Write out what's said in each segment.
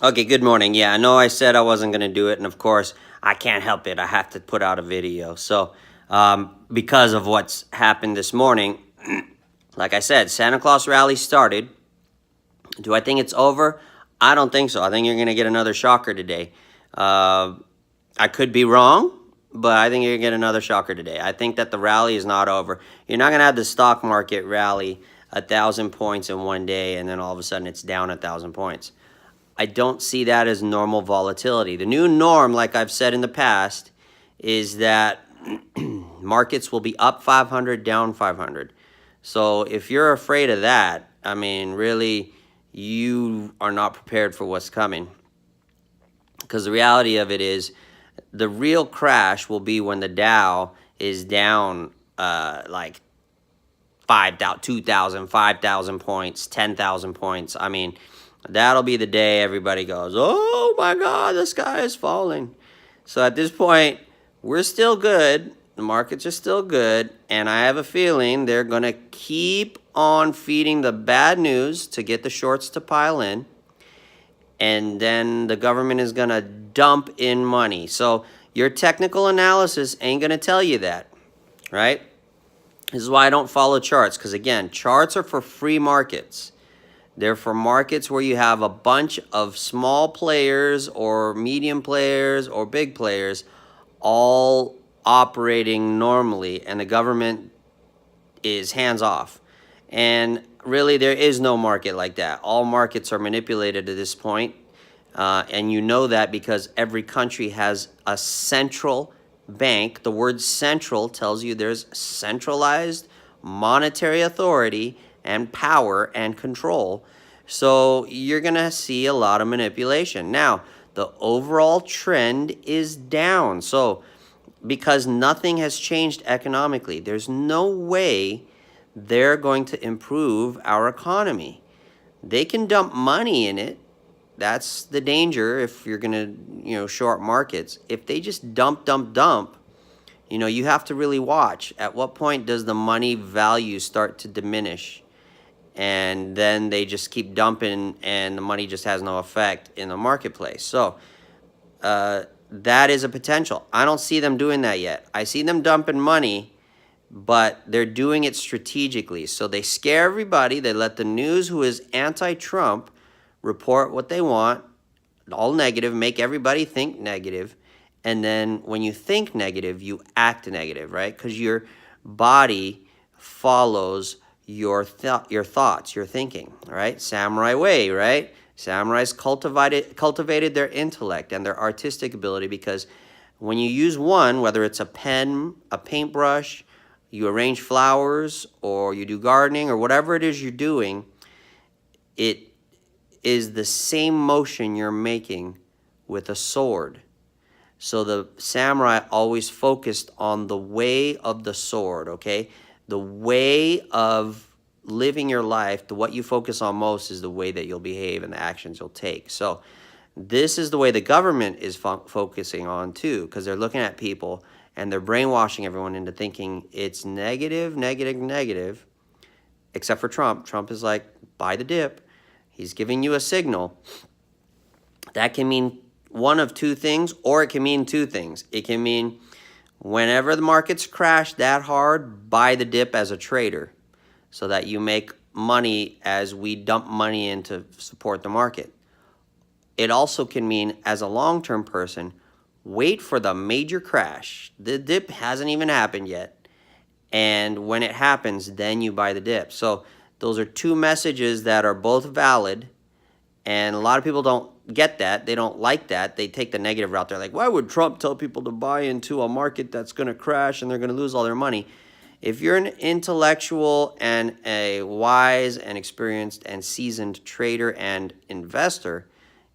Okay, good morning. Yeah, I know I said I wasn't going to do it, and of course, I can't help it. I have to put out a video. So, because of what's happened this morning, like I said, Santa Claus rally started. Do I think it's over? I don't think so. I think you're going to get another shocker today. Uh, I could be wrong, but I think you're going to get another shocker today. I think that the rally is not over. You're not going to have the stock market rally 1,000 points in one day, and then all of a sudden it's down 1,000 points. I don't see that as normal volatility. The new norm, like I've said in the past, is that markets will be up 500, down 500. So if you're afraid of that, I mean, really, you are not prepared for what's coming. Because the reality of it is, the real crash will be when the Dow is down like 5,000, 2,000, 5,000 points, 10,000 points. I mean, that'll be the day everybody goes, oh my God, the sky is falling. So at this point, we're still good. The markets are still good. And I have a feeling they're going to keep on feeding the bad news to get the shorts to pile in. And then the government is going to dump in money. So your technical analysis ain't going to tell you that, right? This is why I don't follow charts, because again, charts are for free markets. They're for markets where you have a bunch of small players or medium players or big players all operating normally, and the government is hands off. And really, there is no market like that. All markets are manipulated at this point. And you know that because every country has a central bank. The word central tells you there's centralized monetary authority and power and control. So you're going to see a lot of manipulation. Now, the overall trend is down. So because nothing has changed economically, there's no way they're going to improve our economy. They can dump money in it. That's the danger if you're going to, short markets. If they just dump, you have to really watch. At what point does the money value start to diminish? And then they just keep dumping and the money just has no effect in the marketplace. So that is a potential. I don't see them doing that yet. I see them dumping money, but they're doing it strategically. So they scare everybody. They let the news who is anti-Trump report what they want, all negative, make everybody think negative. And then when you think negative, you act negative, right? Because your body follows your thoughts, your thinking, right? Samurai way, right? Samurais cultivated their intellect and their artistic ability because when you use one, whether it's a pen, a paintbrush, you arrange flowers, or you do gardening, or whatever it is you're doing, it is the same motion you're making with a sword. So the samurai always focused on the way of the sword, okay? The way of living your life, what you focus on most is the way that you'll behave and the actions you'll take. So this is the way the government is focusing on too, because they're looking at people and they're brainwashing everyone into thinking it's negative, negative, negative, except for Trump. Trump is like, buy the dip. He's giving you a signal. That can mean one of two things, or it can mean two things. It can mean whenever the markets crash that hard, buy the dip as a trader so that you make money as we dump money in to support the market. It also can mean, as a long-term person, wait for the major crash. The dip hasn't even happened yet. And when it happens, then you buy the dip. So those are two messages that are both valid. And a lot of people don't get that. They don't like that. They take the negative route. They're like, why would Trump tell people to buy into a market that's going to crash and they're going to lose all their money? If you're an intellectual and a wise and experienced and seasoned trader and investor,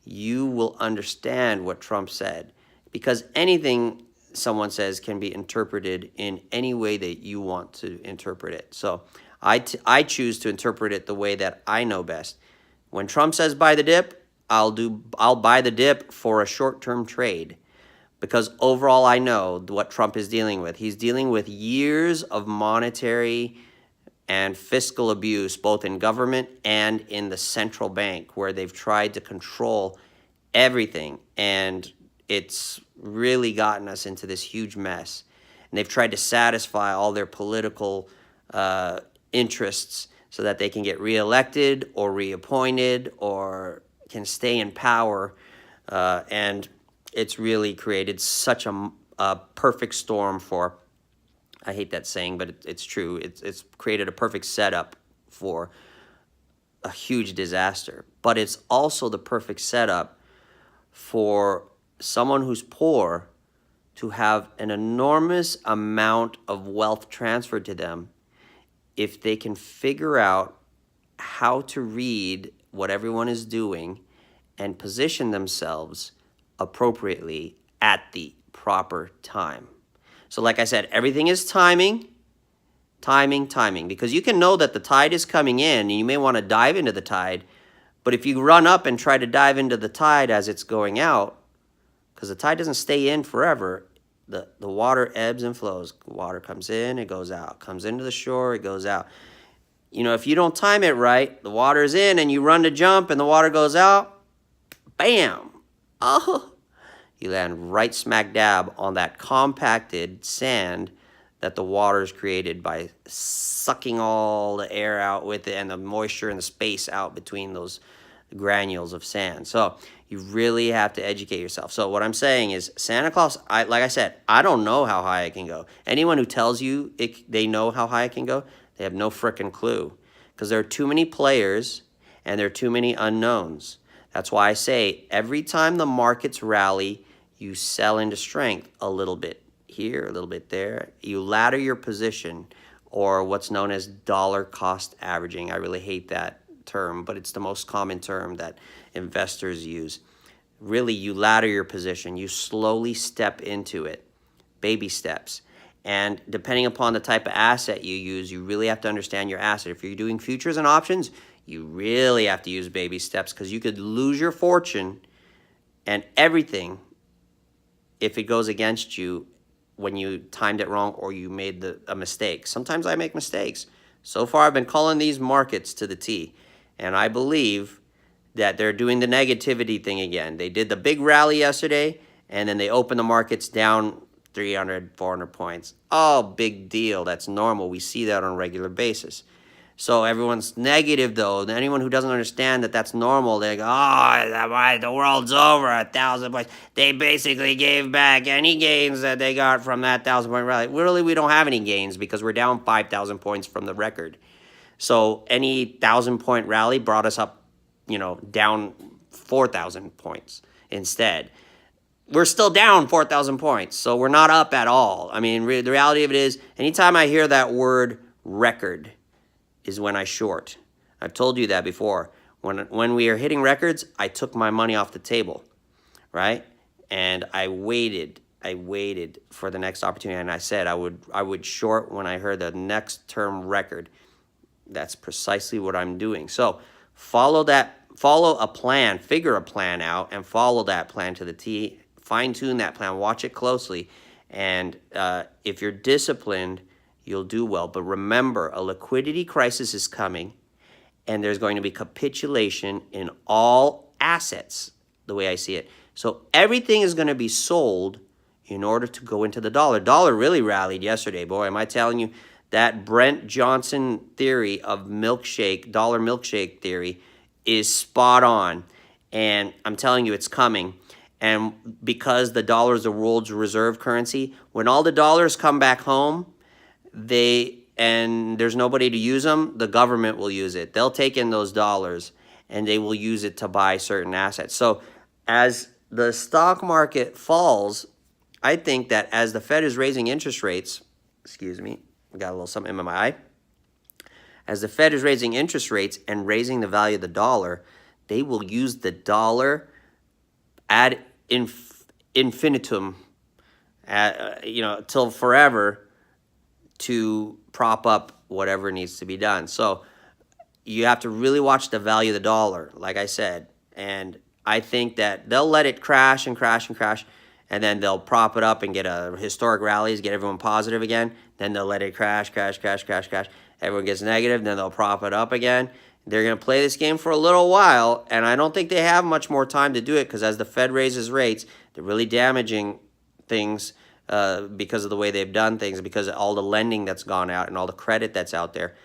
you will understand what Trump said. Because anything someone says can be interpreted in any way that you want to interpret it. So I choose to interpret it the way that I know best. When Trump says buy the dip, I'll buy the dip for a short-term trade, because overall I know what Trump is dealing with. He's dealing with years of monetary and fiscal abuse, both in government and in the central bank, where they've tried to control everything. And it's really gotten us into this huge mess. And they've tried to satisfy all their political interests so that they can get reelected or reappointed or can stay in power. And it's really created such a perfect storm for, I hate that saying, but it's true. It's created a perfect setup for a huge disaster. But it's also the perfect setup for someone who's poor to have an enormous amount of wealth transferred to them if they can figure out how to read what everyone is doing and position themselves appropriately at the proper time. So like I said, everything is timing, because you can know that the tide is coming in and you may want to dive into the tide, but if you run up and try to dive into the tide as it's going out, because the tide doesn't stay in forever, the water ebbs and flows. Water comes in, it goes out. Comes into the shore, it goes out. You know, if you don't time it right, the water's in and you run to jump and the water goes out, bam! Oh! You land right smack dab on that compacted sand that the water is created by sucking all the air out with it and the moisture and the space out between those granules of sand. So you really have to educate yourself. So what I'm saying is Santa Claus, like I said, I don't know how high it can go. Anyone who tells you they know how high it can go, they have no frickin' clue, because there are too many players and there are too many unknowns. That's why I say every time the markets rally, you sell into strength a little bit here, a little bit there. You ladder your position, or what's known as dollar cost averaging. I really hate that term, but it's the most common term that investors use. Really, you ladder your position. You slowly step into it, baby steps. And depending upon the type of asset you use, you really have to understand your asset. If you're doing futures and options, you really have to use baby steps, because you could lose your fortune and everything if it goes against you when you timed it wrong or you made a mistake. Sometimes I make mistakes. So far, I've been calling these markets to the T, and I believe that they're doing the negativity thing again. They did the big rally yesterday, and then they opened the markets down 300, 400 points. Oh, big deal. That's normal. We see that on a regular basis. So everyone's negative, though. Anyone who doesn't understand that that's normal, they go, oh, the world's over, 1,000 points. They basically gave back any gains that they got from that 1,000-point rally. Really, we don't have any gains because we're down 5,000 points from the record. So any 1,000-point rally brought us up, down 4,000 points instead. We're still down 4,000 points, so we're not up at all. I mean, the reality of it is, anytime I hear that word record is when I short. I've told you that before. When we are hitting records, I took my money off the table, right? And I waited for the next opportunity, and I said I would short when I heard the next term record. That's precisely what I'm doing. So follow a plan, figure a plan out, and follow that plan to the T. Fine-tune that plan, watch it closely, and if you're disciplined, you'll do well. But remember, a liquidity crisis is coming, and there's going to be capitulation in all assets, the way I see it. So everything is going to be sold in order to go into the dollar. Dollar really rallied yesterday. Boy, am I telling you, that Brent Johnson theory of dollar milkshake theory is spot on. And I'm telling you, it's coming. And because the dollar is the world's reserve currency, when all the dollars come back home, and there's nobody to use them, the government will use it. They'll take in those dollars and they will use it to buy certain assets. So as the stock market falls, I think that as the Fed is raising interest rates, excuse me, I got a little something in my eye. As the Fed is raising interest rates and raising the value of the dollar, they will use the dollar ad infinitum, till forever, to prop up whatever needs to be done. So you have to really watch the value of the dollar, like I said. And I think that they'll let it crash and crash and crash, and then they'll prop it up and get a historic rallies, get everyone positive again. Then they'll let it crash, crash, crash, crash, crash. Everyone gets negative, then they'll prop it up again. They're going to play this game for a little while, and I don't think they have much more time to do it, because as the Fed raises rates, they're really damaging things because of the way they've done things, because of all the lending that's gone out and all the credit that's out there.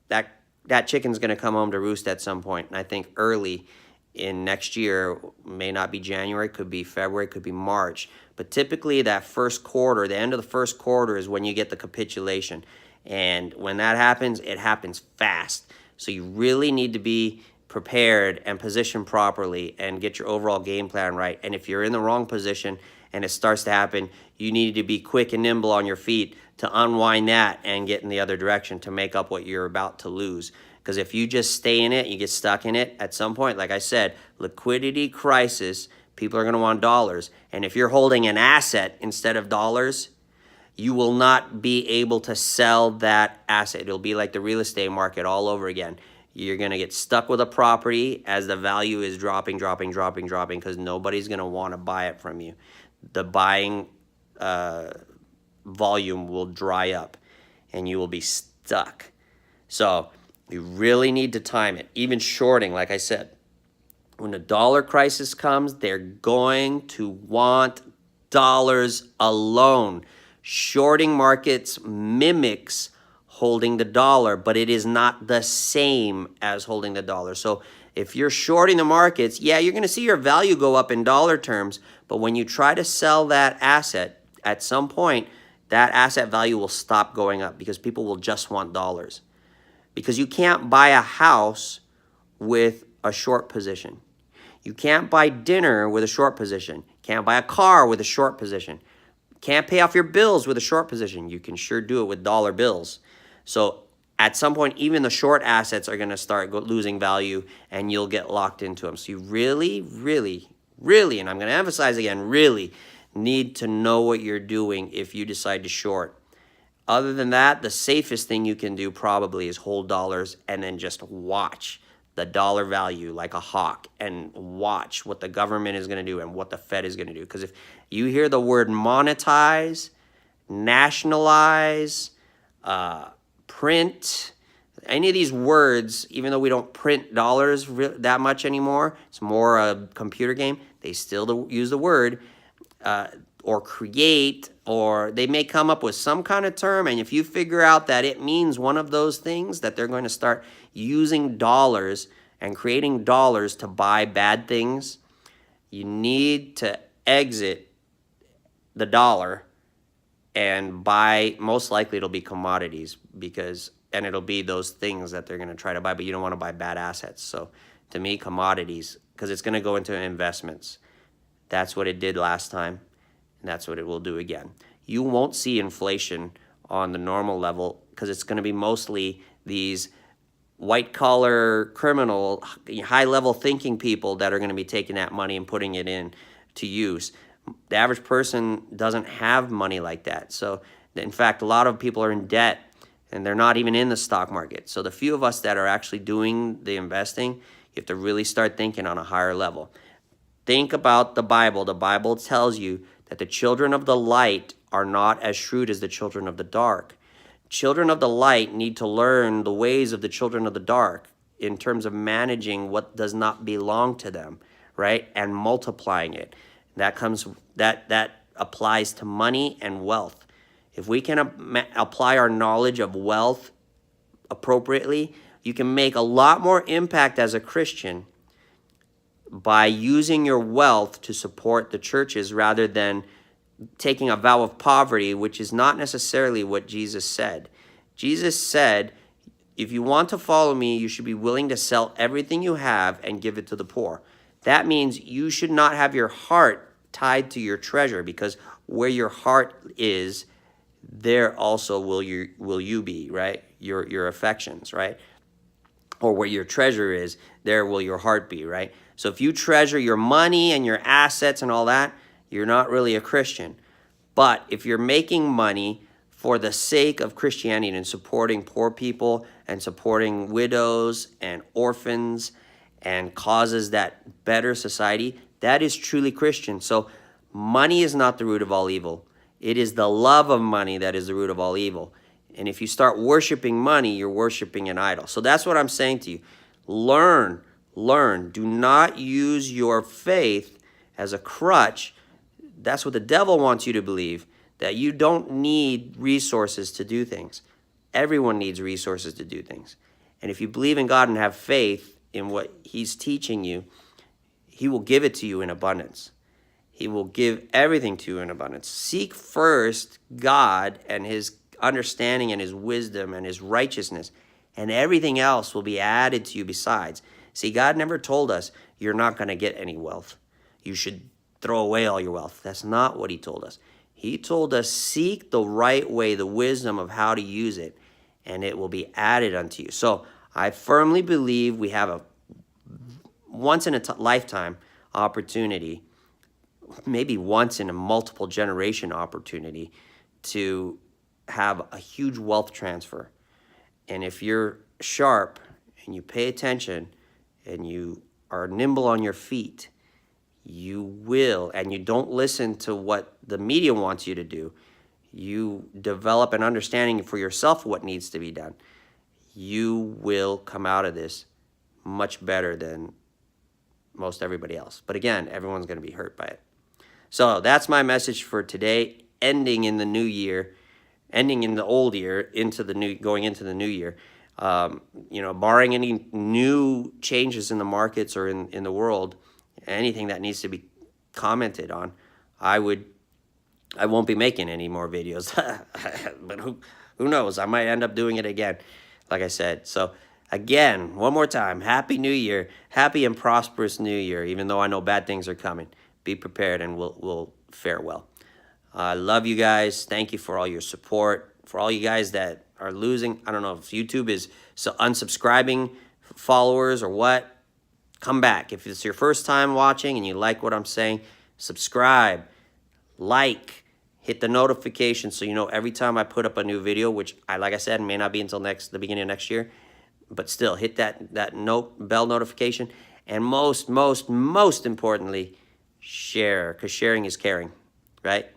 That chicken's going to come home to roost at some point, and I think early in next year, may not be January, could be February, could be March. But typically that first quarter, the end of the first quarter, is when you get the capitulation. And when that happens, it happens fast. So you really need to be prepared and positioned properly and get your overall game plan right. And if you're in the wrong position and it starts to happen, you need to be quick and nimble on your feet to unwind that and get in the other direction to make up what you're about to lose. Because if you just stay in it, you get stuck in it, at some point, like I said, liquidity crisis, people are going to want dollars. And if you're holding an asset instead of dollars, you will not be able to sell that asset. It'll be like the real estate market all over again. You're going to get stuck with a property as the value is dropping, because nobody's going to want to buy it from you. The buying volume will dry up and you will be stuck. So you really need to time it. Even shorting, like I said, when the dollar crisis comes, they're going to want dollars alone. Shorting markets mimics holding the dollar, but it is not the same as holding the dollar. So if you're shorting the markets, yeah, you're going to see your value go up in dollar terms, but when you try to sell that asset, at some point, that asset value will stop going up because people will just want dollars. Because you can't buy a house with a short position. You can't buy dinner with a short position. Can't buy a car with a short position. Can't pay off your bills with a short position. You can sure do it with dollar bills. So at some point, even the short assets are going to start losing value and you'll get locked into them. So you really, and I'm going to emphasize again, really need to know what you're doing if you decide to short. Other than that, the safest thing you can do probably is hold dollars and then just watch the dollar value like a hawk and watch what the government is going to do and what the Fed is going to do. Because if you hear the word monetize, nationalize, print, any of these words, even though we don't print dollars that much anymore, it's more a computer game, they still use the word, or create, or they may come up with some kind of term, and if you figure out that it means one of those things, that they're going to start using dollars and creating dollars to buy bad things, you need to exit the dollar and buy, most likely it'll be commodities, and it'll be those things that they're going to try to buy, but you don't want to buy bad assets. So to me, commodities, because it's going to go into investments. That's what it did last time. And that's what it will do again. You won't see inflation on the normal level because it's going to be mostly these white-collar criminal, high-level thinking people that are going to be taking that money and putting it in to use. The average person doesn't have money like that. So, in fact, a lot of people are in debt and they're not even in the stock market. So the few of us that are actually doing the investing, you have to really start thinking on a higher level. Think about the Bible. The Bible tells you that the children of the light are not as shrewd as the children of the dark. Children of the light need to learn the ways of the children of the dark in terms of managing what does not belong to them, right? And multiplying it. That applies to money and wealth. If we can apply our knowledge of wealth appropriately, you can make a lot more impact as a Christian by using your wealth to support the churches rather than taking a vow of poverty, which is not necessarily what Jesus said. Jesus said, if you want to follow me, you should be willing to sell everything you have and give it to the poor. That means you should not have your heart tied to your treasure, because where your heart is, there also will you be, right? Your affections, right? Or where your treasure is, there will your heart be, right? So if you treasure your money and your assets and all that, you're not really a Christian. But if you're making money for the sake of Christianity and supporting poor people and supporting widows and orphans and causes that better society, that is truly Christian. So money is not the root of all evil. It is the love of money that is the root of all evil. And if you start worshiping money, you're worshiping an idol. So that's what I'm saying to you. Learn. Do not use your faith as a crutch. That's what the devil wants you to believe, that you don't need resources to do things. Everyone needs resources to do things. And if you believe in God and have faith in what he's teaching you, he will give it to you in abundance. He will give everything to you in abundance. Seek first God and his understanding and his wisdom and his righteousness, and everything else will be added to you besides. See, God never told us you're not going to get any wealth. You should throw away all your wealth. That's not what he told us. He told us seek the right way, the wisdom of how to use it, and it will be added unto you. So I firmly believe we have a once in a lifetime opportunity, maybe once in a multiple generation opportunity, to have a huge wealth transfer. And if you're sharp and you pay attention and you are nimble on your feet, you will, and you don't listen to what the media wants you to do, you develop an understanding for yourself what needs to be done, you will come out of this much better than most everybody else. But again, everyone's going to be hurt by it. So that's my message for today, ending in the new year, ending in the old year, into the new, going into the new year. Barring any new changes in the markets or in the world, anything that needs to be commented on, I won't be making any more videos. But who knows? I might end up doing it again, like I said. So again, one more time, Happy New Year. Happy and prosperous New Year, even though I know bad things are coming. Be prepared and we'll fare well. I love you guys. Thank you for all your support. For all you guys that are losing, I don't know if YouTube is unsubscribing followers or what, come back. If it's your first time watching and you like what I'm saying, subscribe, like, hit the notification so you know every time I put up a new video, which like I said, may not be until the beginning of next year, but still hit that bell notification. And most importantly, share, because sharing is caring, right?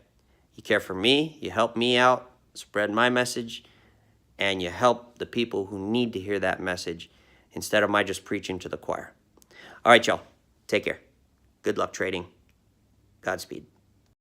You care for me, you help me out, spread my message, and you help the people who need to hear that message instead of my just preaching to the choir. All right, y'all. Take care. Good luck trading. Godspeed.